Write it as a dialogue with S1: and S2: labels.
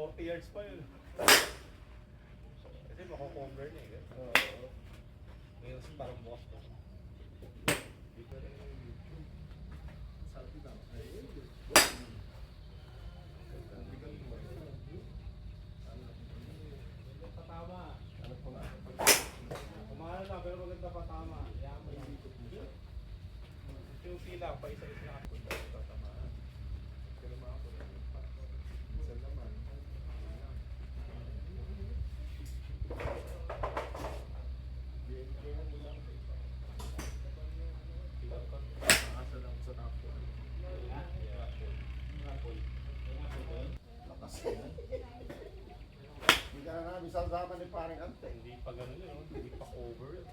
S1: 40 yards pa yun. Kasi mako-cover na eh.
S2: Oo.
S1: Ngayon parang bukas pa.
S2: Sabi lang. Ayun.
S1: Patama.
S2: Ano po nga?
S1: Kumahal na pero maganda patama. Yaman lang. Yung pila, pa isa-isa ako. Tatamaan.
S2: Pero mga ako na. Minsan naman. Kaya mo lang. Asa lang sa napo. Lakas yan. Hindi ka na namin sasama ni paring ante.
S1: Hindi pa ganun yun, hindi pa cover yun.